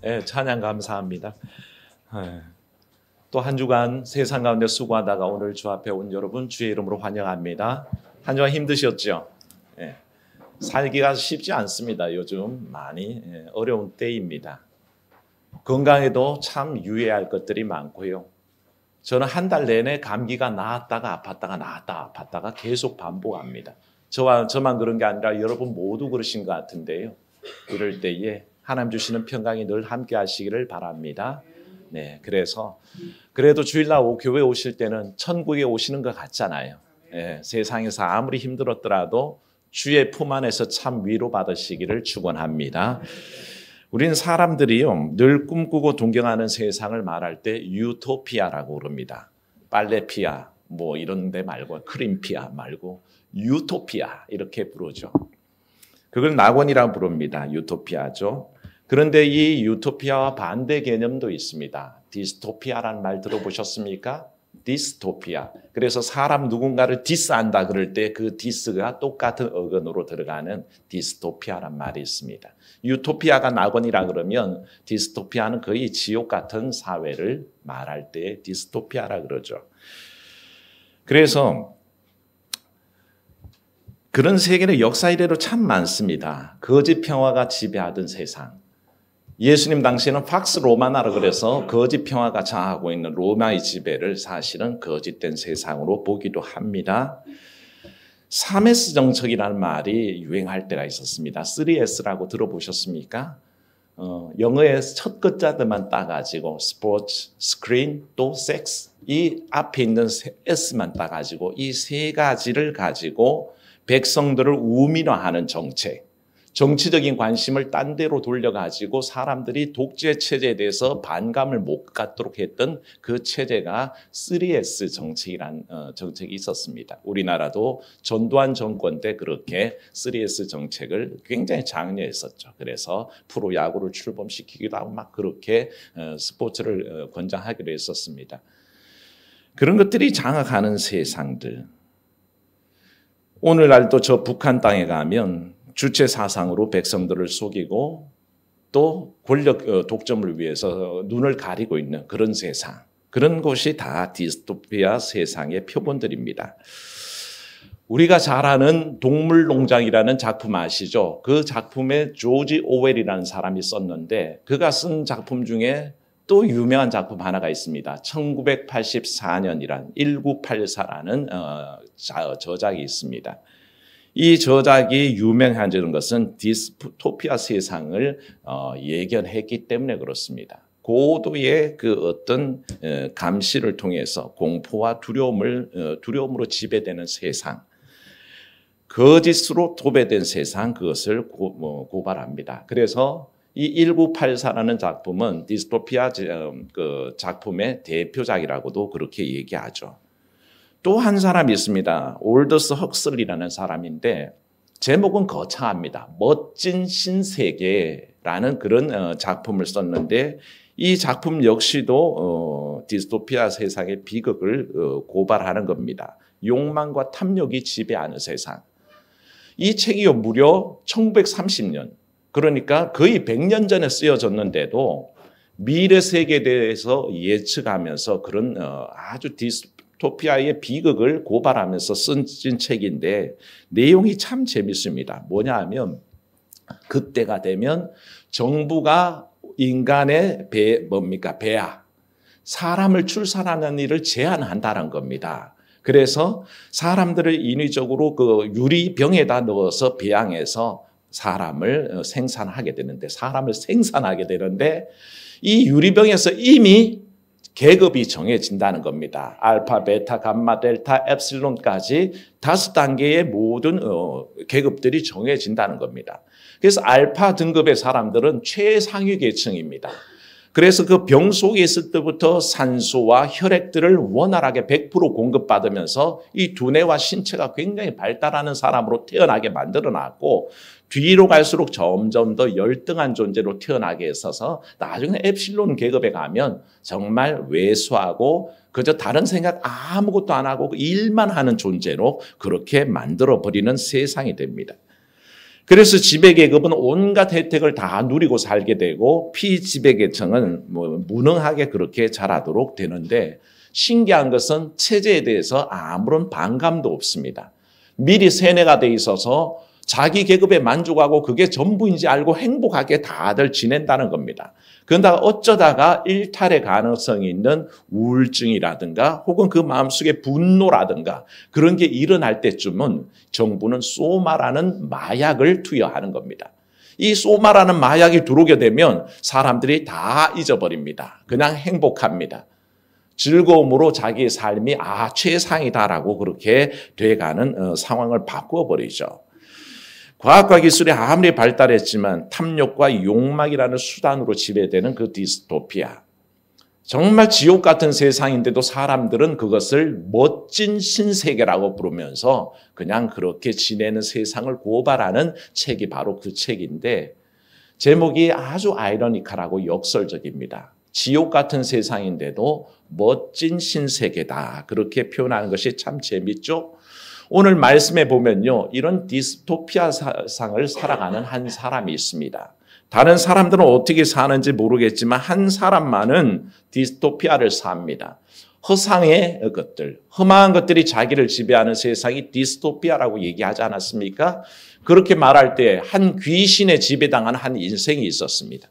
예, 찬양 감사합니다. 또 한 주간 세상 가운데 수고하다가 오늘 주 앞에 온 여러분 주의 이름으로 환영합니다. 한 주간 힘드셨죠? 예, 살기가 쉽지 않습니다. 요즘 많이 어려운 때입니다. 건강에도 참 유의할 것들이 많고요. 저는 한 달 내내 감기가 나았다가 아팠다가 나았다가 아팠다가 계속 반복합니다. 저만 그런 게 아니라 여러분 모두 그러신 것 같은데요. 이럴 때에 하나님 주시는 평강이 늘 함께 하시기를 바랍니다. 네, 그래도 주일날 교회 오실 때는 천국에 오시는 것 같잖아요. 네, 세상에서 아무리 힘들었더라도 주의 품 안에서 참 위로받으시기를 축원합니다. 우리는 사람들이요 늘 꿈꾸고 동경하는 세상을 말할 때 유토피아라고 그럽니다. 빨래피아 뭐 이런 데 말고 크림피아 말고 유토피아 이렇게 부르죠. 그걸 낙원이라고 부릅니다. 유토피아죠. 그런데 이 유토피아와 반대 개념도 있습니다. 디스토피아라는 말 들어보셨습니까? 디스토피아. 그래서 사람 누군가를 디스한다 그럴 때 그 디스가 똑같은 어근으로 들어가는 디스토피아란 말이 있습니다. 유토피아가 낙원이라 그러면 디스토피아는 거의 지옥 같은 사회를 말할 때 디스토피아라 그러죠. 그래서 그런 세계는 역사 이래로 참 많습니다. 거짓 평화가 지배하던 세상. 예수님 당시에는 팍스 로마나라 그래서 거짓 평화가 장하고 있는 로마의 지배를 사실은 거짓된 세상으로 보기도 합니다. 3S 정책이라는 말이 유행할 때가 있었습니다. 3S라고 들어보셨습니까? 영어의 첫 글자들만 따가지고 스포츠, 스크린, 또 섹스 이 앞에 있는 S만 따가지고 이 세 가지를 가지고 백성들을 우민화하는 정책, 정치적인 관심을 딴 데로 돌려가지고 사람들이 독재 체제에 대해서 반감을 못 갖도록 했던 그 체제가 3S 정책이라는 정책이 있었습니다. 우리나라도 전두환 정권 때 그렇게 3S 정책을 굉장히 장려했었죠. 그래서 프로야구를 출범시키기도 하고 막 그렇게 스포츠를 권장하기로 했었습니다. 그런 것들이 장악하는 세상들. 오늘날도 저 북한 땅에 가면 주체 사상으로 백성들을 속이고 또 권력 독점을 위해서 눈을 가리고 있는 그런 세상. 그런 곳이 다 디스토피아 세상의 표본들입니다. 우리가 잘 아는 동물농장이라는 작품 아시죠? 그 작품에 조지 오웰이라는 사람이 썼는데 그가 쓴 작품 중에 또 유명한 작품 하나가 있습니다. 1984년이란 1984라는 저작이 있습니다. 이 저작이 유명해지는 것은 디스토피아 세상을 예견했기 때문에 그렇습니다. 고도의 그 어떤 감시를 통해서 공포와 두려움으로 지배되는 세상, 거짓으로 도배된 세상 그것을 고발합니다. 그래서 이 1984라는 작품은 디스토피아 그 작품의 대표작이라고도 그렇게 얘기하죠. 또 한 사람이 있습니다. 올더스 헉슬리라는 사람인데 제목은 거창합니다. 멋진 신세계라는 그런 작품을 썼는데 이 작품 역시도 디스토피아 세상의 비극을 고발하는 겁니다. 욕망과 탐욕이 지배하는 세상. 이 책이 무려 1930년 그러니까 거의 100년 전에 쓰여졌는데도 미래 세계에 대해서 예측하면서 그런 아주 디스토피아의 비극을 고발하면서 쓴 책인데 내용이 참 재밌습니다. 뭐냐 하면 그때가 되면 정부가 인간의 배아, 사람을 출산하는 일을 제한한다는 겁니다. 그래서 사람들을 인위적으로 그 유리병에다 넣어서 배양해서 사람을 생산하게 되는데 이 유리병에서 이미 계급이 정해진다는 겁니다. 알파, 베타, 감마, 델타, 엡실론까지 5단계의 모든 계급들이 정해진다는 겁니다. 그래서 알파 등급의 사람들은 최상위 계층입니다. 그래서 그 병 속에 있을 때부터 산소와 혈액들을 원활하게 100% 공급받으면서 이 두뇌와 신체가 굉장히 발달하는 사람으로 태어나게 만들어놨고 뒤로 갈수록 점점 더 열등한 존재로 태어나게 했어서 나중에 엡실론 계급에 가면 정말 왜소하고 그저 다른 생각 아무것도 안 하고 일만 하는 존재로 그렇게 만들어버리는 세상이 됩니다. 그래서 지배계급은 온갖 혜택을 다 누리고 살게 되고 피지배계층은 무능하게 그렇게 자라도록 되는데 신기한 것은 체제에 대해서 아무런 반감도 없습니다. 미리 세뇌가 돼 있어서 자기 계급에 만족하고 그게 전부인지 알고 행복하게 다들 지낸다는 겁니다. 그러다가 어쩌다가 일탈의 가능성이 있는 우울증이라든가 혹은 그 마음속에 분노라든가 그런 게 일어날 때쯤은 정부는 소마라는 마약을 투여하는 겁니다. 이 소마라는 마약이 들어오게 되면 사람들이 다 잊어버립니다. 그냥 행복합니다. 즐거움으로 자기의 삶이 최상이다라고 그렇게 돼가는 상황을 바꾸어버리죠. 과학과 기술이 아무리 발달했지만 탐욕과 욕망이라는 수단으로 지배되는 그 디스토피아. 정말 지옥 같은 세상인데도 사람들은 그것을 멋진 신세계라고 부르면서 그냥 그렇게 지내는 세상을 고발하는 책이 바로 그 책인데 제목이 아주 아이러니컬하고 역설적입니다. 지옥 같은 세상인데도 멋진 신세계다. 그렇게 표현하는 것이 참 재밌죠? 오늘 말씀에 보면요. 이런 디스토피아 세상을 살아가는 한 사람이 있습니다. 다른 사람들은 어떻게 사는지 모르겠지만 한 사람만은 디스토피아를 삽니다. 허상의 것들, 험한 것들이 자기를 지배하는 세상이 디스토피아라고 얘기하지 않았습니까? 그렇게 말할 때 한 귀신에 지배당한 한 인생이 있었습니다.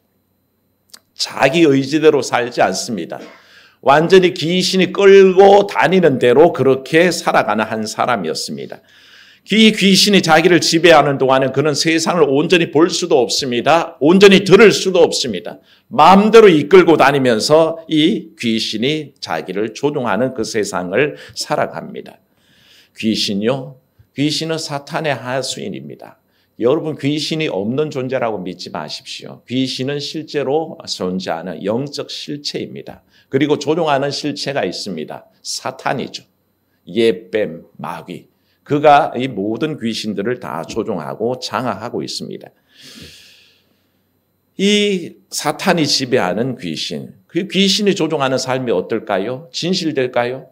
자기 의지대로 살지 않습니다. 완전히 귀신이 끌고 다니는 대로 그렇게 살아가는 한 사람이었습니다. 이 귀신이 자기를 지배하는 동안은 그는 세상을 온전히 볼 수도 없습니다. 온전히 들을 수도 없습니다. 마음대로 이끌고 다니면서 이 귀신이 자기를 조종하는 그 세상을 살아갑니다. 귀신요? 귀신은 사탄의 하수인입니다. 여러분 귀신이 없는 존재라고 믿지 마십시오. 귀신은 실제로 존재하는 영적 실체입니다. 그리고 조종하는 실체가 있습니다. 사탄이죠. 예뱀, 마귀. 그가 이 모든 귀신들을 다 조종하고 장악하고 있습니다. 이 사탄이 지배하는 귀신, 그 귀신이 조종하는 삶이 어떨까요? 진실될까요?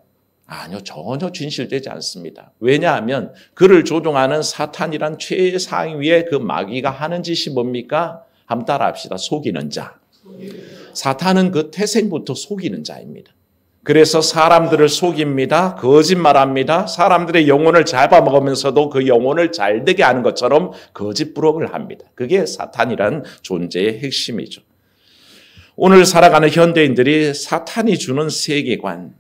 아니요, 전혀 진실되지 않습니다. 왜냐하면 그를 조종하는 사탄이란 최상위의 그 마귀가 하는 짓이 뭡니까? 한번 따라합시다. 속이는 자. 사탄은 그 태생부터 속이는 자입니다. 그래서 사람들을 속입니다. 거짓말합니다. 사람들의 영혼을 잡아먹으면서도 그 영혼을 잘되게 하는 것처럼 거짓부렁을 합니다. 그게 사탄이란 존재의 핵심이죠. 오늘 살아가는 현대인들이 사탄이 주는 세계관,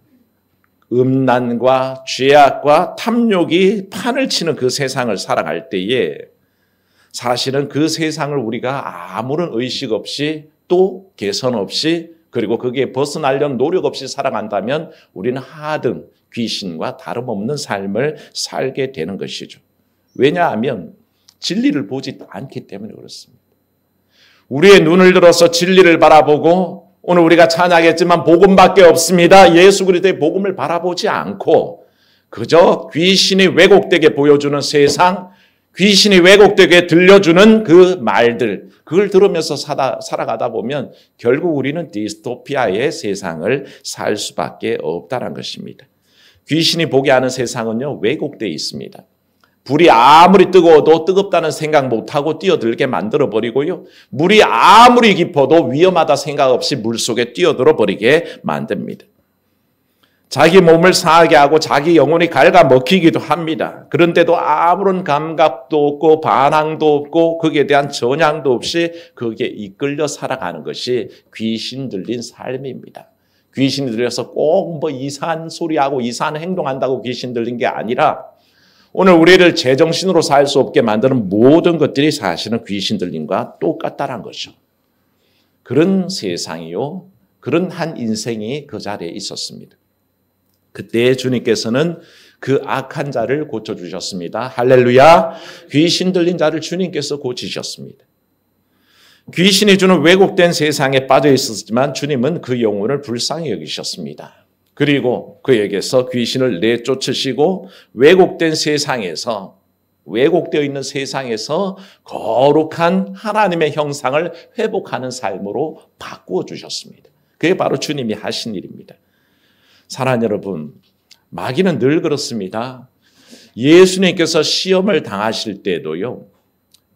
음란과 죄악과 탐욕이 판을 치는 그 세상을 살아갈 때에 사실은 그 세상을 우리가 아무런 의식 없이 또 개선 없이 그리고 거기에 벗어나려는 노력 없이 살아간다면 우리는 하등 귀신과 다름없는 삶을 살게 되는 것이죠. 왜냐하면 진리를 보지 않기 때문에 그렇습니다. 우리의 눈을 들어서 진리를 바라보고 오늘 우리가 찬양했지만 복음밖에 없습니다. 예수 그리스도의 복음을 바라보지 않고 그저 귀신이 왜곡되게 보여주는 세상, 귀신이 왜곡되게 들려주는 그 말들, 그걸 들으면서 살아가다 보면 결국 우리는 디스토피아의 세상을 살 수밖에 없다는 것입니다. 귀신이 보게 하는 세상은요, 왜곡되어 있습니다. 불이 아무리 뜨거워도 뜨겁다는 생각 못하고 뛰어들게 만들어버리고요. 물이 아무리 깊어도 위험하다 생각 없이 물속에 뛰어들어 버리게 만듭니다. 자기 몸을 상하게 하고 자기 영혼이 갉아먹히기도 합니다. 그런데도 아무런 감각도 없고 반항도 없고 거기에 대한 전향도 없이 거기에 이끌려 살아가는 것이 귀신 들린 삶입니다. 귀신이 들려서 꼭 이상한 소리하고 이상한 행동한다고 귀신 들린 게 아니라 오늘 우리를 제정신으로 살 수 없게 만드는 모든 것들이 사실은 귀신 들림과 똑같다는 거죠. 그런 세상이요. 그런 한 인생이 그 자리에 있었습니다. 그때 주님께서는 그 악한 자를 고쳐주셨습니다. 할렐루야. 귀신 들린 자를 주님께서 고치셨습니다. 귀신이 주는 왜곡된 세상에 빠져 있었지만 주님은 그 영혼을 불쌍히 여기셨습니다. 그리고 그에게서 귀신을 내쫓으시고 왜곡된 세상에서 왜곡되어 있는 세상에서 거룩한 하나님의 형상을 회복하는 삶으로 바꾸어 주셨습니다. 그게 바로 주님이 하신 일입니다. 사랑하는 여러분, 마귀는 늘 그렇습니다. 예수님께서 시험을 당하실 때도요.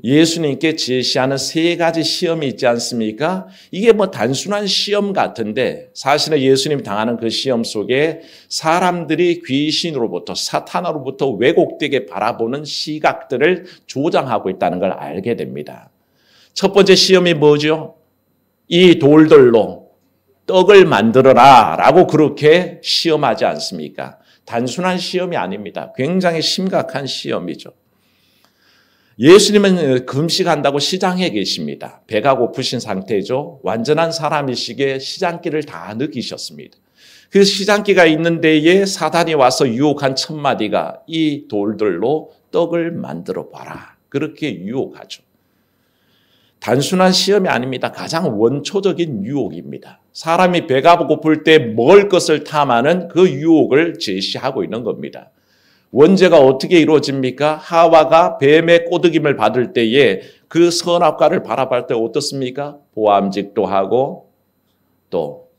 예수님께 제시하는 세 가지 시험이 있지 않습니까? 이게 뭐 단순한 시험 같은데 사실은 예수님이 당하는 그 시험 속에 사람들이 귀신으로부터 사탄으로부터 왜곡되게 바라보는 시각들을 조장하고 있다는 걸 알게 됩니다. 첫 번째 시험이 뭐죠? 이 돌들로 떡을 만들어라 라고 그렇게 시험하지 않습니까? 단순한 시험이 아닙니다. 굉장히 심각한 시험이죠. 예수님은 금식한다고 시장에 계십니다. 배가 고프신 상태죠. 완전한 사람이시기에 시장기를 다 느끼셨습니다. 그 시장기가 있는 데에 사단이 와서 유혹한 첫 마디가 이 돌들로 떡을 만들어 봐라. 그렇게 유혹하죠. 단순한 시험이 아닙니다. 가장 원초적인 유혹입니다. 사람이 배가 고플 때 먹을 것을 탐하는 그 유혹을 제시하고 있는 겁니다. 원죄가 어떻게 이루어집니까? 하와가 뱀의 꼬드김을 받을 때에 그 선악과를 바라볼 때 어떻습니까? 보암직도 하고 또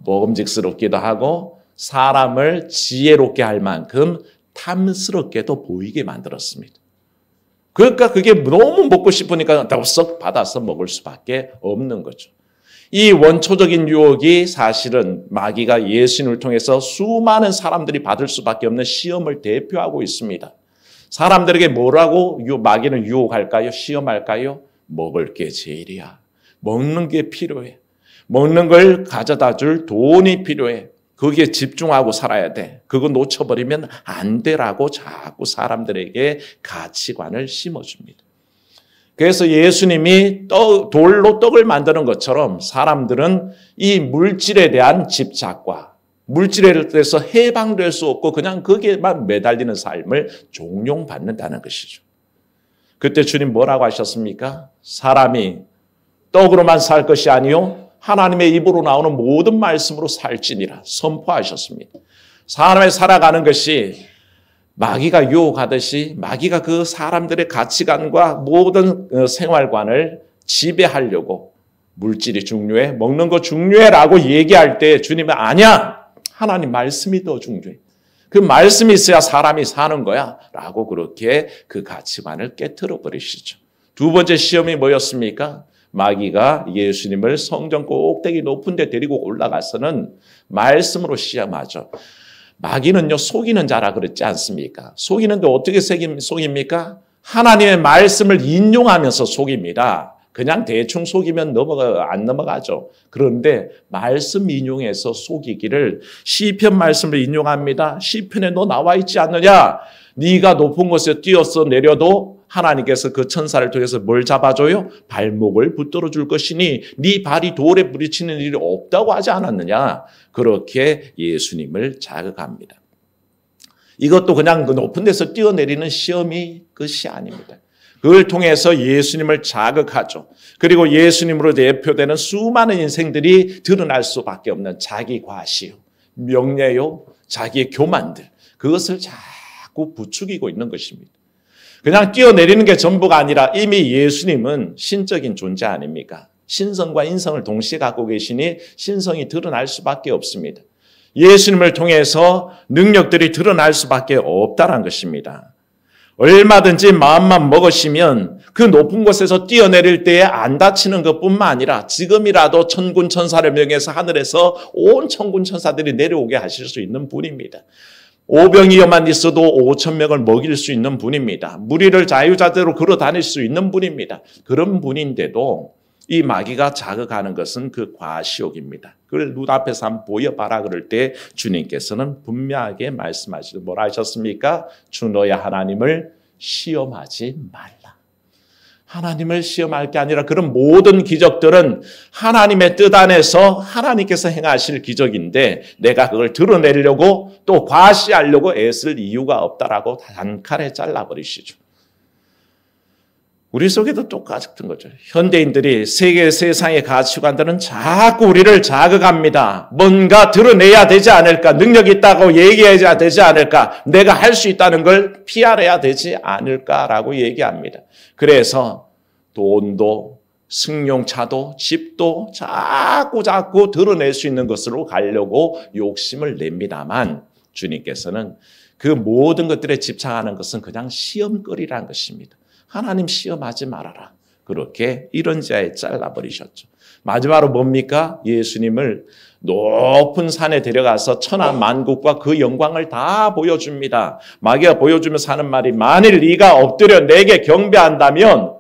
먹음직스럽기도 하고 사람을 지혜롭게 할 만큼 탐스럽게도 보이게 만들었습니다. 그러니까 그게 너무 먹고 싶으니까 덥석 받아서 먹을 수밖에 없는 거죠. 이 원초적인 유혹이 사실은 마귀가 예수님을 통해서 수많은 사람들이 받을 수밖에 없는 시험을 대표하고 있습니다. 사람들에게 뭐라고 마귀는 유혹할까요? 시험할까요? 먹을 게 제일이야. 먹는 게 필요해. 먹는 걸 가져다 줄 돈이 필요해. 거기에 집중하고 살아야 돼. 그거 놓쳐버리면 안 되라고 자꾸 사람들에게 가치관을 심어줍니다. 그래서 예수님이 돌로 떡을 만드는 것처럼 사람들은 이 물질에 대한 집착과 물질에 대해서 해방될 수 없고 그냥 거기에만 매달리는 삶을 종용받는다는 것이죠. 그때 주님 뭐라고 하셨습니까? 사람이 떡으로만 살 것이 아니요 하나님의 입으로 나오는 모든 말씀으로 살지니라 선포하셨습니다. 사람이 살아가는 것이 마귀가 유혹하듯이 마귀가 그 사람들의 가치관과 모든 생활관을 지배하려고 물질이 중요해, 먹는 거 중요해라고 얘기할 때 주님은 아니야. 하나님 말씀이 더 중요해. 그 말씀이 있어야 사람이 사는 거야. 라고 그렇게 그 가치관을 깨트려 버리시죠. 두 번째 시험이 뭐였습니까? 마귀가 예수님을 성전 꼭대기 높은 데 데리고 올라가서는 말씀으로 시험하죠. 마귀는요, 속이는 자라 그랬지 않습니까? 속이는데 어떻게 속입니까? 하나님의 말씀을 인용하면서 속입니다. 그냥 대충 속이면 안 넘어가죠. 그런데 말씀 인용해서 속이기를 시편 말씀을 인용합니다. 시편에 너 나와 있지 않느냐? 네가 높은 곳에 뛰어서 내려도 하나님께서 그 천사를 통해서 뭘 잡아줘요? 발목을 붙들어 줄 것이니 네 발이 돌에 부딪히는 일이 없다고 하지 않았느냐? 그렇게 예수님을 자극합니다. 이것도 그냥 그 높은 데서 뛰어내리는 시험이 끝이 아닙니다. 그걸 통해서 예수님을 자극하죠. 그리고 예수님으로 대표되는 수많은 인생들이 드러날 수밖에 없는 자기 과시요, 명예요, 자기의 교만들, 그것을 자꾸 부추기고 있는 것입니다. 그냥 뛰어내리는 게 전부가 아니라 이미 예수님은 신적인 존재 아닙니까? 신성과 인성을 동시에 갖고 계시니 신성이 드러날 수밖에 없습니다. 예수님을 통해서 능력들이 드러날 수밖에 없다는 것입니다. 얼마든지 마음만 먹으시면 그 높은 곳에서 뛰어내릴 때에 안 다치는 것뿐만 아니라 지금이라도 천군 천사를 명해서 하늘에서 온 천군 천사들이 내려오게 하실 수 있는 분입니다. 오병이어만 있어도 5,000명을 먹일 수 있는 분입니다. 무리를 자유자재로 걸어 다닐 수 있는 분입니다. 그런 분인데도 이 마귀가 자극하는 것은 그 과시욕입니다. 그걸 눈앞에서 한번 보여봐라 그럴 때 주님께서는 분명하게 말씀하시죠. 뭐라 하셨습니까? 주 너야 하나님을 시험하지 말라. 하나님을 시험할 게 아니라 그런 모든 기적들은 하나님의 뜻 안에서 하나님께서 행하실 기적인데 내가 그걸 드러내려고 또 과시하려고 애쓸 이유가 없다라고 단칼에 잘라버리시죠. 우리 속에도 똑같은 거죠. 현대인들이 세상의 가치관들은 자꾸 우리를 자극합니다. 뭔가 드러내야 되지 않을까? 능력이 있다고 얘기해야 되지 않을까? 내가 할 수 있다는 걸 PR해야 되지 않을까라고 얘기합니다. 그래서 돈도 승용차도 집도 자꾸 드러낼 수 있는 것으로 가려고 욕심을 냅니다만 주님께서는 그 모든 것들에 집착하는 것은 그냥 시험거리라는 것입니다. 하나님 시험하지 말아라. 그렇게 이런 자에 잘라버리셨죠. 마지막으로 뭡니까? 예수님을 높은 산에 데려가서 천하 만국과 그 영광을 다 보여줍니다. 마귀가 보여주면서 하는 말이 만일 네가 엎드려 내게 경배한다면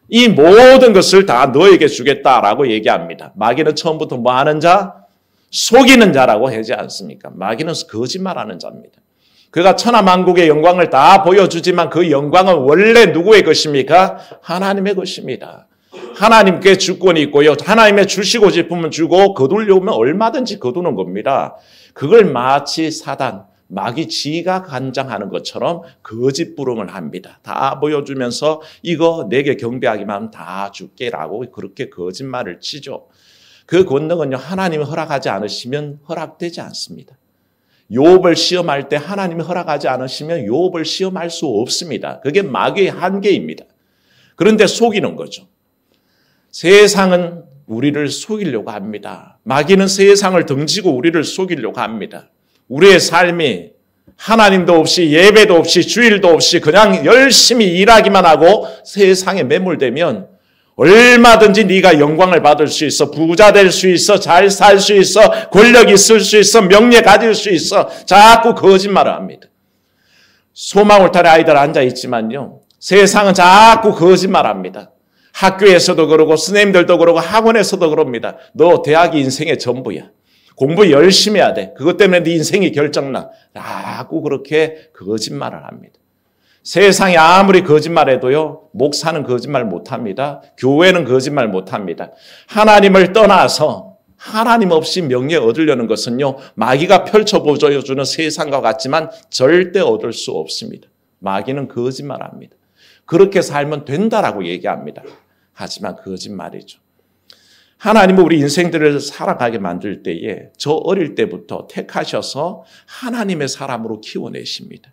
이 모든 것을 다 너에게 주겠다라고 얘기합니다. 마귀는 처음부터 뭐 하는 자? 속이는 자라고 하지 않습니까? 마귀는 거짓말하는 자입니다. 그가 천하만국의 영광을 다 보여주지만 그 영광은 원래 누구의 것입니까? 하나님의 것입니다. 하나님께 주권이 있고요. 하나님의 주시고 싶으면 주고 거두려면 얼마든지 거두는 겁니다. 그걸 마치 사단, 마귀 지가 간장하는 것처럼 거짓부름을 합니다. 다 보여주면서 이거 내게 경배하기만 하면 다 줄게라고 그렇게 거짓말을 치죠. 그 권능은요, 하나님이 허락하지 않으시면 허락되지 않습니다. 욥을 시험할 때 하나님이 허락하지 않으시면 욥을 시험할 수 없습니다. 그게 마귀의 한계입니다. 그런데 속이는 거죠. 세상은 우리를 속이려고 합니다. 마귀는 세상을 등지고 우리를 속이려고 합니다. 우리의 삶이 하나님도 없이 예배도 없이 주일도 없이 그냥 열심히 일하기만 하고 세상에 매몰되면 얼마든지 네가 영광을 받을 수 있어, 부자 될 수 있어, 잘 살 수 있어, 권력 있을 수 있어, 명예 가질 수 있어. 자꾸 거짓말을 합니다. 소망 울타리 아이들 앉아있지만요, 세상은 자꾸 거짓말합니다. 학교에서도 그러고 선생님들도 그러고 학원에서도 그럽니다. 너 대학이 인생의 전부야. 공부 열심히 해야 돼. 그것 때문에 네 인생이 결정나. 라고 그렇게 거짓말을 합니다. 세상이 아무리 거짓말해도요, 목사는 거짓말 못합니다. 교회는 거짓말 못합니다. 하나님을 떠나서 하나님 없이 명예 얻으려는 것은요, 마귀가 펼쳐 보여주는 세상과 같지만 절대 얻을 수 없습니다. 마귀는 거짓말합니다. 그렇게 살면 된다라고 얘기합니다. 하지만 거짓말이죠. 하나님은 우리 인생들을 살아가게 만들 때에 저 어릴 때부터 택하셔서 하나님의 사람으로 키워내십니다.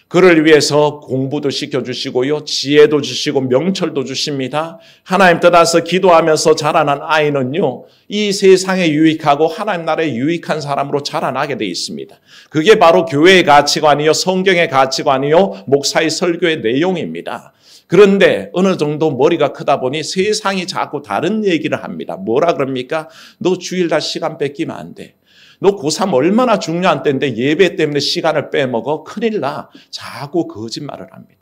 그를 위해서 공부도 시켜주시고요, 지혜도 주시고 명철도 주십니다. 하나님 떠나서 기도하면서 자라난 아이는요, 이 세상에 유익하고 하나님 나라에 유익한 사람으로 자라나게 돼 있습니다. 그게 바로 교회의 가치관이요, 성경의 가치관이요, 목사의 설교의 내용입니다. 그런데 어느 정도 머리가 크다 보니 세상이 자꾸 다른 얘기를 합니다. 뭐라 그럽니까? 너 주일날 시간 뺏기면 안 돼. 너 고3 얼마나 중요한 때인데 예배 때문에 시간을 빼먹어? 큰일 나. 자꾸 거짓말을 합니다.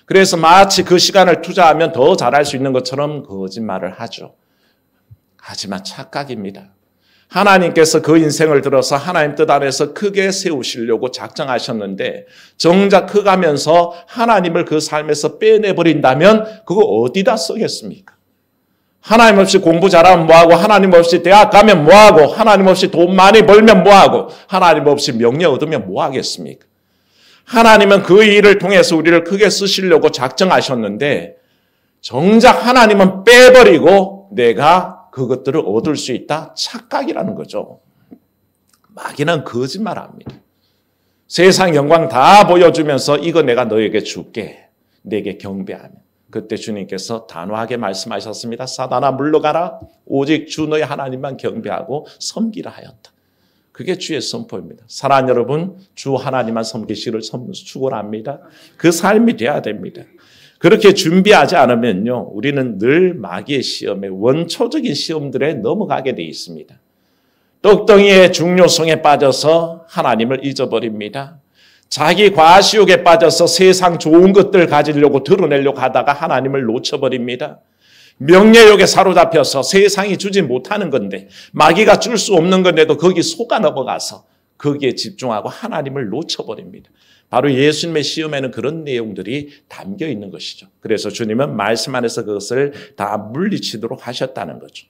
그래서 마치 그 시간을 투자하면 더 잘할 수 있는 것처럼 거짓말을 하죠. 하지만 착각입니다. 하나님께서 그 인생을 들어서 하나님 뜻 안에서 크게 세우시려고 작정하셨는데 정작 커가면서 하나님을 그 삶에서 빼내버린다면 그거 어디다 쓰겠습니까? 하나님 없이 공부 잘하면 뭐하고, 하나님 없이 대학 가면 뭐하고, 하나님 없이 돈 많이 벌면 뭐하고, 하나님 없이 명예 얻으면 뭐하겠습니까? 하나님은 그 일을 통해서 우리를 크게 쓰시려고 작정하셨는데 정작 하나님은 빼버리고 내가 그것들을 얻을 수 있다? 착각이라는 거죠. 마귀는 거짓말합니다. 세상 영광 다 보여주면서 이거 내가 너에게 줄게. 내게 경배하면. 그때 주님께서 단호하게 말씀하셨습니다. 사단아 물러가라. 오직 주 너의 하나님만 경배하고 섬기라 하였다. 그게 주의 선포입니다. 사랑하는 여러분, 주 하나님만 섬기시기를 축원합니다. 그 삶이 돼야 됩니다. 그렇게 준비하지 않으면요, 우리는 늘 마귀의 시험에, 원초적인 시험들에 넘어가게 돼 있습니다. 떡덩이의 중요성에 빠져서 하나님을 잊어버립니다. 자기 과시욕에 빠져서 세상 좋은 것들 가지려고 드러내려고 하다가 하나님을 놓쳐버립니다. 명예욕에 사로잡혀서 세상이 주지 못하는 건데, 마귀가 줄 수 없는 건데도 거기 속아 넘어가서 거기에 집중하고 하나님을 놓쳐버립니다. 바로 예수님의 시험에는 그런 내용들이 담겨 있는 것이죠. 그래서 주님은 말씀 안에서 그것을 다 물리치도록 하셨다는 거죠.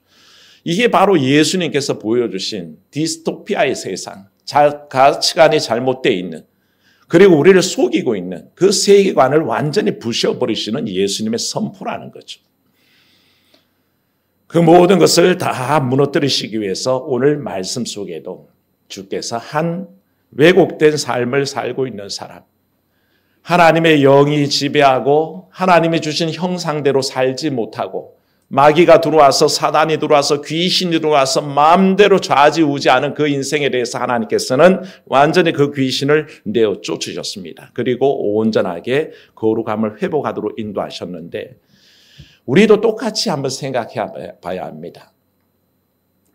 이게 바로 예수님께서 보여주신 디스토피아의 세상, 가치관이 잘못되어 있는, 그리고 우리를 속이고 있는 그 세계관을 완전히 부셔버리시는 예수님의 선포라는 거죠. 그 모든 것을 다 무너뜨리시기 위해서 오늘 말씀 속에도 주께서 한 왜곡된 삶을 살고 있는 사람, 하나님의 영이 지배하고 하나님이 주신 형상대로 살지 못하고 마귀가 들어와서 사단이 들어와서 귀신이 들어와서 마음대로 좌지우지하는 그 인생에 대해서 하나님께서는 완전히 그 귀신을 내어 쫓으셨습니다. 그리고 온전하게 거룩함을 회복하도록 인도하셨는데 우리도 똑같이 한번 생각해 봐야 합니다.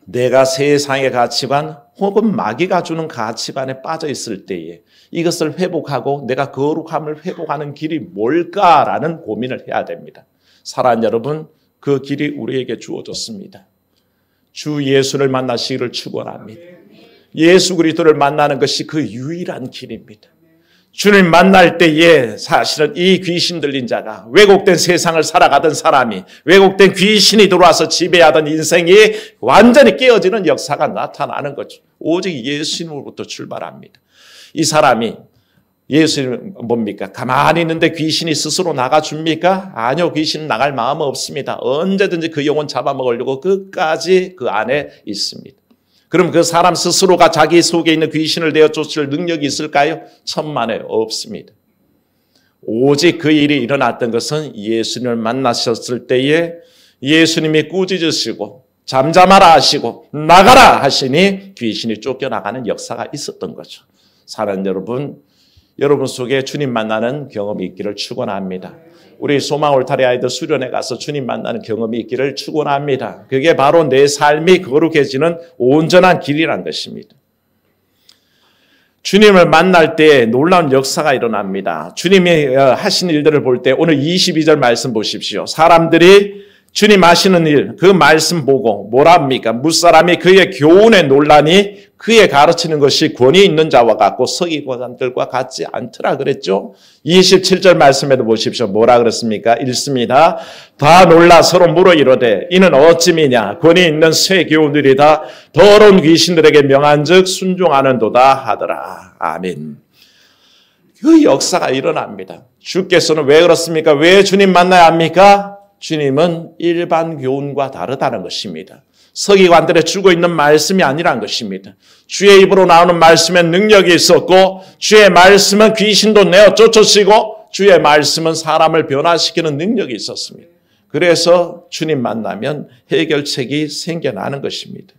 내가 세상의 가치관 혹은 마귀가 주는 가치관에 빠져 있을 때에 이것을 회복하고 내가 거룩함을 회복하는 길이 뭘까라는 고민을 해야 됩니다. 사랑하는 여러분, 그 길이 우리에게 주어졌습니다. 주 예수를 만나시기를 축원합니다. 예수 그리스도를 만나는 것이 그 유일한 길입니다. 주를 만날 때에 사실은 이 귀신 들린 자가 왜곡된 세상을 살아가던 사람이 왜곡된 귀신이 들어와서 지배하던 인생이 완전히 깨어지는 역사가 나타나는 거죠. 오직 예수님으로부터 출발합니다. 이 사람이 예수님 뭡니까? 가만히 있는데 귀신이 스스로 나가줍니까? 아니요. 귀신은 나갈 마음은 없습니다. 언제든지 그 영혼 잡아먹으려고 끝까지 그 안에 있습니다. 그럼 그 사람 스스로가 자기 속에 있는 귀신을 내어 쫓을 능력이 있을까요? 천만에 없습니다. 오직 그 일이 일어났던 것은 예수님을 만나셨을 때에 예수님이 꾸짖으시고 잠잠하라 하시고 나가라 하시니 귀신이 쫓겨나가는 역사가 있었던 거죠. 사랑하는 여러분 속에 주님 만나는 경험이 있기를 축원합니다. 우리 소망 울타리 아이들 수련회 가서 주님 만나는 경험이 있기를 축원합니다. 그게 바로 내 삶이 거룩해지는 온전한 길이란 것입니다. 주님을 만날 때 놀라운 역사가 일어납니다. 주님이 하신 일들을 볼 때 오늘 22절 말씀 보십시오. 사람들이 주님 하시는 일, 그 말씀 보고 뭐랍니까? 무사람이 그의 교훈에 논란이 그의 가르치는 것이 권위 있는 자와 같고 서기관들과 같지 않더라 그랬죠. 27절 말씀에도 보십시오. 뭐라 그랬습니까? 읽습니다. 다 놀라 서로 물어 이르되 이는 어찌미냐? 권위 있는 새 교훈들이다. 더러운 귀신들에게 명한즉 순종하는도다 하더라. 아멘. 그 역사가 일어납니다. 주께서는 왜 그렇습니까? 왜 주님 만나야 합니까? 주님은 일반 교훈과 다르다는 것입니다. 서기관들의 주고 있는 말씀이 아니란 것입니다. 주의 입으로 나오는 말씀에 능력이 있었고 주의 말씀은 귀신도 내어 쫓으시고 주의 말씀은 사람을 변화시키는 능력이 있었습니다. 그래서 주님 만나면 해결책이 생겨나는 것입니다.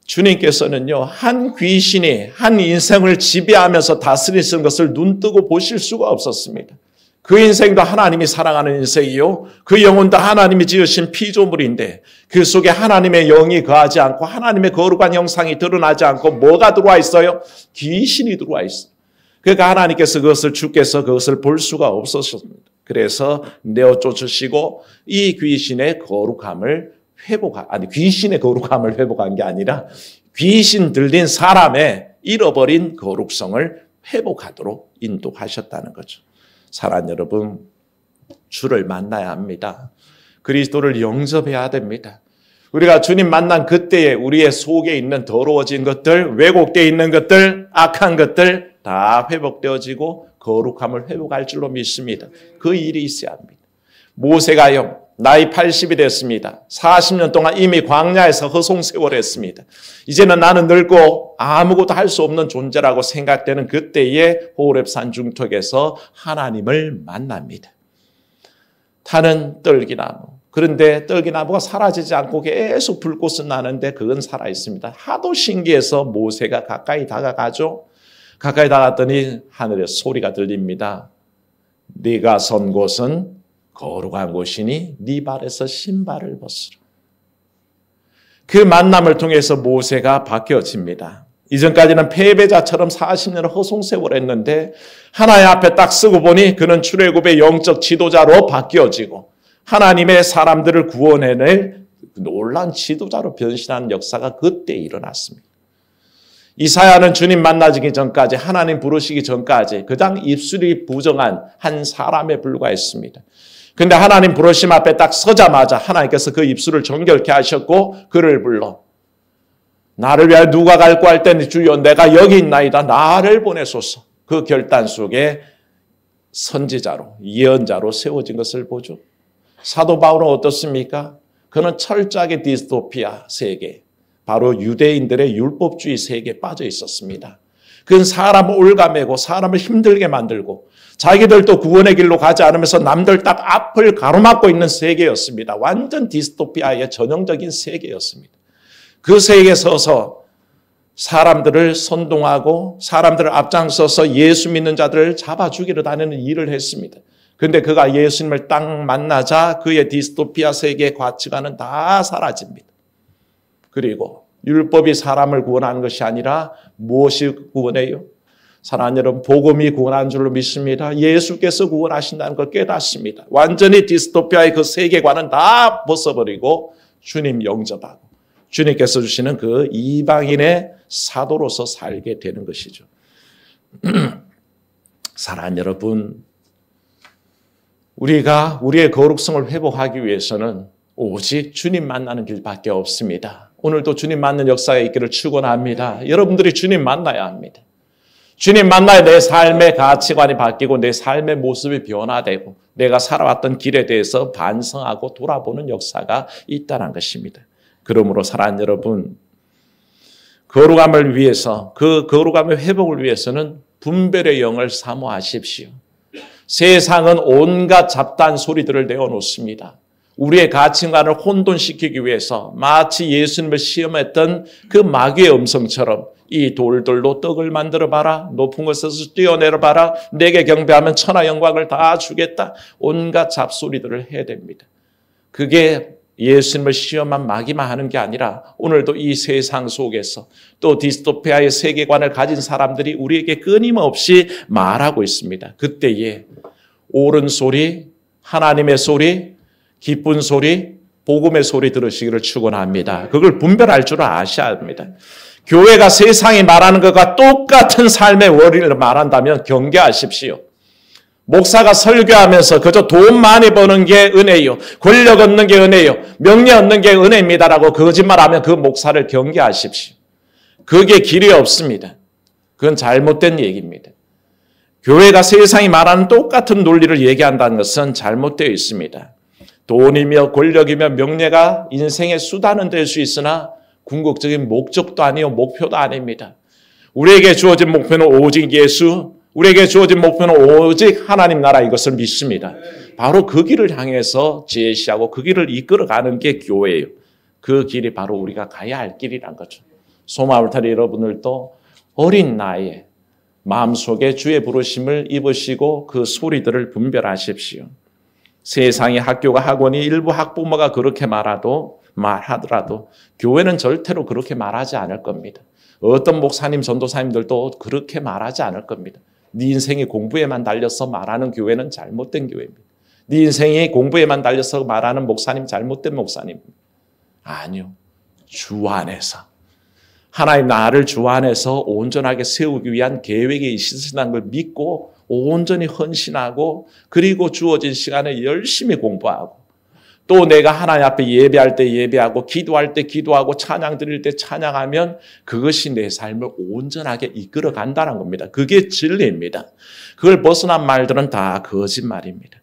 주님께서는요, 한 귀신이 한 인생을 지배하면서 다스리는 것을 눈뜨고 보실 수가 없었습니다. 그 인생도 하나님이 사랑하는 인생이요. 그 영혼도 하나님이 지으신 피조물인데 그 속에 하나님의 영이 거하지 않고 하나님의 거룩한 형상이 드러나지 않고 뭐가 들어와 있어요? 귀신이 들어와 있어요. 그러니까 하나님께서 주께서 그것을 볼 수가 없었습니다. 그래서 내어 쫓으시고 이 귀신의 거룩함을 귀신의 거룩함을 회복한 게 아니라 귀신 들린 사람의 잃어버린 거룩성을 회복하도록 인도하셨다는 거죠. 사랑하는 여러분, 주를 만나야 합니다. 그리스도를 영접해야 됩니다. 우리가 주님 만난 그때에 우리의 속에 있는 더러워진 것들, 왜곡되어 있는 것들, 악한 것들 다 회복되어지고 거룩함을 회복할 줄로 믿습니다. 그 일이 있어야 합니다. 모세가요, 나이 80이 됐습니다. 40년 동안 이미 광야에서 허송세월했습니다. 이제는 나는 늙고 아무것도 할 수 없는 존재라고 생각되는 그때에 호렙산 중턱에서 하나님을 만납니다. 타는 떨기나무. 그런데 떨기나무가 사라지지 않고 계속 불꽃은 나는데 그건 살아있습니다. 하도 신기해서 모세가 가까이 다가가죠. 가까이 다가갔더니 하늘에 소리가 들립니다. 네가 선 곳은 거룩한 곳이니 네 발에서 신발을 벗으라. 그 만남을 통해서 모세가 바뀌어집니다. 이전까지는 패배자처럼 40년을 허송세월했는데 하나님 앞에 딱 쓰고 보니 그는 출애굽의 영적 지도자로 바뀌어지고 하나님의 사람들을 구원해낼 놀라운 지도자로 변신하는 역사가 그때 일어났습니다. 이사야는 주님 만나기 전까지 하나님 부르시기 전까지 그냥 입술이 부정한 한 사람에 불과했습니다. 근데 하나님 부르심 앞에 딱 서자마자 하나님께서 그 입술을 정결케 하셨고 그를 불러 나를 위하여 누가 갈고 할 때는 주여 내가 여기 있나이다. 나를 보내소서. 그 결단 속에 선지자로 예언자로 세워진 것을 보죠. 사도 바울은 어떻습니까? 그는 철저하게 디스토피아 세계 바로 유대인들의 율법주의 세계에 빠져 있었습니다. 그건 사람을 올가매고 사람을 힘들게 만들고 자기들도 구원의 길로 가지 않으면서 남들 딱 앞을 가로막고 있는 세계였습니다. 완전 디스토피아의 전형적인 세계였습니다. 그 세계에 서서 사람들을 선동하고 사람들을 앞장서서 예수 믿는 자들을 잡아 죽이러 다니는 일을 했습니다. 그런데 그가 예수님을 딱 만나자 그의 디스토피아 세계의 가치관은 다 사라집니다. 그리고 율법이 사람을 구원하는 것이 아니라 무엇이 구원해요? 사랑하는 여러분, 복음이 구원하는 줄로 믿습니다. 예수께서 구원하신다는 걸 깨닫습니다. 완전히 디스토피아의 그 세계관은 다 벗어버리고 주님 영접하고 주님께서 주시는 그 이방인의 사도로서 살게 되는 것이죠. 사랑하는 여러분, 우리가 우리의 거룩성을 회복하기 위해서는 오직 주님 만나는 길밖에 없습니다. 오늘도 주님 만나는 역사가 있기를 축원합니다. 여러분들이 주님 만나야 합니다. 주님 만나야 내 삶의 가치관이 바뀌고 내 삶의 모습이 변화되고 내가 살아왔던 길에 대해서 반성하고 돌아보는 역사가 있다는 것입니다. 그러므로 사랑하는 여러분, 거룩함을 위해서, 그 거룩함의 회복을 위해서는 분별의 영을 사모하십시오. 세상은 온갖 잡다한 소리들을 내어놓습니다. 우리의 가치관을 혼돈시키기 위해서 마치 예수님을 시험했던 그 마귀의 음성처럼 이 돌들로 떡을 만들어봐라, 높은 곳에서 뛰어내려봐라, 내게 경배하면 천하 영광을 다 주겠다, 온갖 잡소리들을 해야 됩니다. 그게 예수님을 시험한 마귀만 하는 게 아니라 오늘도 이 세상 속에서 또 디스토피아의 세계관을 가진 사람들이 우리에게 끊임없이 말하고 있습니다. 그때에 옳은 소리, 하나님의 소리, 기쁜 소리, 복음의 소리 들으시기를 축원합니다. 그걸 분별할 줄 아셔야 합니다. 교회가 세상이 말하는 것과 똑같은 삶의 원리를 말한다면 경계하십시오. 목사가 설교하면서 그저 돈 많이 버는 게 은혜요, 권력 얻는 게 은혜요, 명예 얻는 게 은혜입니다라고 거짓말하면 그 목사를 경계하십시오. 그게 길이 없습니다. 그건 잘못된 얘기입니다. 교회가 세상이 말하는 똑같은 논리를 얘기한다는 것은 잘못되어 있습니다. 돈이며 권력이며 명예가 인생의 수단은 될 수 있으나 궁극적인 목적도 아니요 목표도 아닙니다. 우리에게 주어진 목표는 오직 예수, 우리에게 주어진 목표는 오직 하나님 나라, 이것을 믿습니다. 바로 그 길을 향해서 제시하고 그 길을 이끌어가는 게 교회예요. 그 길이 바로 우리가 가야 할 길이란 거죠. 소마울타리 여러분들도 어린 나이에 마음속에 주의 부르심을 입으시고 그 소리들을 분별하십시오. 세상의 학교가 학원이 일부 학부모가 그렇게 말하더라도 교회는 절대로 그렇게 말하지 않을 겁니다. 어떤 목사님, 전도사님들도 그렇게 말하지 않을 겁니다. 네 인생이 공부에만 달려서 말하는 교회는 잘못된 교회입니다. 네 인생이 공부에만 달려서 말하는 목사님 잘못된 목사님입니다. 아니요. 주 안에서. 하나님 나를 주 안에서 온전하게 세우기 위한 계획이 있으시다는 걸 믿고 온전히 헌신하고 그리고 주어진 시간에 열심히 공부하고 또 내가 하나님 앞에 예배할 때 예배하고 기도할 때 기도하고 찬양 드릴 때 찬양하면 그것이 내 삶을 온전하게 이끌어 간다는 겁니다. 그게 진리입니다. 그걸 벗어난 말들은 다 거짓말입니다.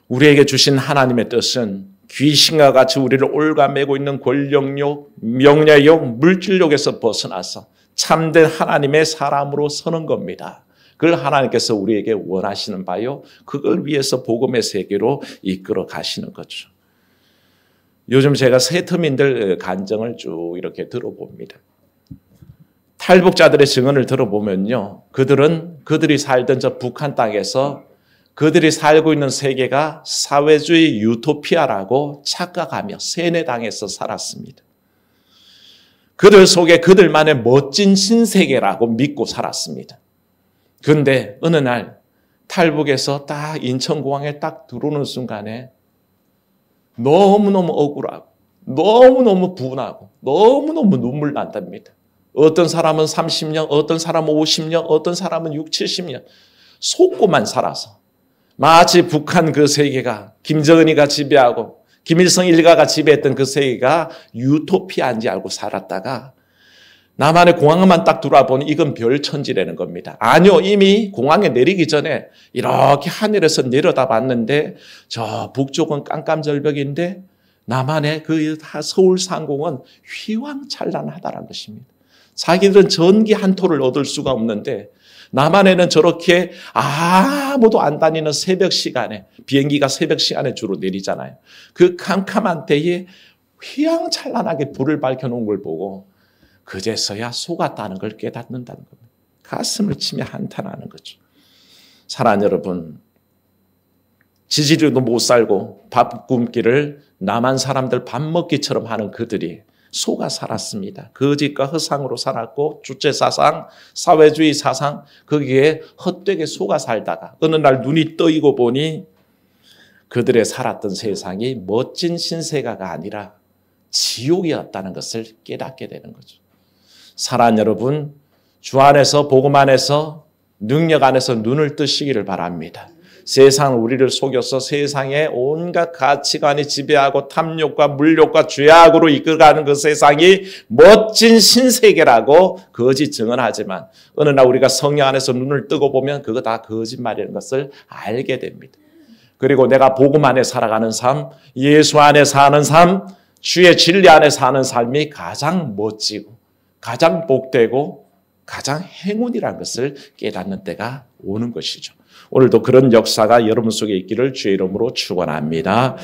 우리에게 주신 하나님의 뜻은 귀신과 같이 우리를 올가매고 있는 권력욕, 명예욕, 물질욕에서 벗어나서 참된 하나님의 사람으로 서는 겁니다. 그걸 하나님께서 우리에게 원하시는 바요. 그걸 위해서 복음의 세계로 이끌어 가시는 거죠. 요즘 제가 세터민들 간증을 쭉 이렇게 들어봅니다. 탈북자들의 증언을 들어보면요. 그들이 살던 저 북한 땅에서 그들이 살고 있는 세계가 사회주의 유토피아라고 착각하며 세뇌당해서 살았습니다. 그들 속에 그들만의 멋진 신세계라고 믿고 살았습니다. 그런데 어느 날 탈북에서 딱 인천공항에 딱 들어오는 순간에 너무너무 억울하고 너무너무 분하고 너무너무 눈물 난답니다. 어떤 사람은 30년, 어떤 사람은 50년, 어떤 사람은 60, 70년 속고만 살아서 마치 북한 그 세계가 김정은이가 지배하고 김일성 일가가 지배했던 그 세계가 유토피아인지 알고 살았다가 남한의 공항만 딱 들어와보니 이건 별천지라는 겁니다. 아니요, 이미 공항에 내리기 전에 이렇게 하늘에서 내려다봤는데 저 북쪽은 깜깜절벽인데 남한의 그 서울 상공은 휘황찬란하다는 것입니다. 자기들은 전기 한 톨을 얻을 수가 없는데 남한에는 저렇게 아무도 안 다니는 새벽 시간에, 비행기가 새벽 시간에 주로 내리잖아요. 그 캄캄한 때에 휘황찬란하게 불을 밝혀놓은 걸 보고 그제서야 속았다는 걸 깨닫는다는 겁니다. 가슴을 치며 한탄하는 거죠. 사랑하는 여러분, 지지리도 못 살고 밥 굶기를 남한 사람들 밥 먹기처럼 하는 그들이 속아 살았습니다. 거짓과 허상으로 살았고 주체사상, 사회주의 사상 거기에 헛되게 속아 살다가 어느 날 눈이 떠이고 보니 그들의 살았던 세상이 멋진 신세가가 아니라 지옥이었다는 것을 깨닫게 되는 거죠. 사랑하는 여러분, 주 안에서 복음 안에서 능력 안에서 눈을 뜨시기를 바랍니다. 세상은 우리를 속여서 세상에 온갖 가치관이 지배하고 탐욕과 물욕과 죄악으로 이끌어가는 그 세상이 멋진 신세계라고 거짓 증언하지만 어느 날 우리가 성령 안에서 눈을 뜨고 보면 그거 다 거짓말이라는 것을 알게 됩니다. 그리고 내가 복음 안에 살아가는 삶, 예수 안에 사는 삶, 주의 진리 안에 사는 삶이 가장 멋지고 가장 복되고 가장 행운이라는 것을 깨닫는 때가 오는 것이죠. 오늘도 그런 역사가 여러분 속에 있기를 주의 이름으로 축원합니다.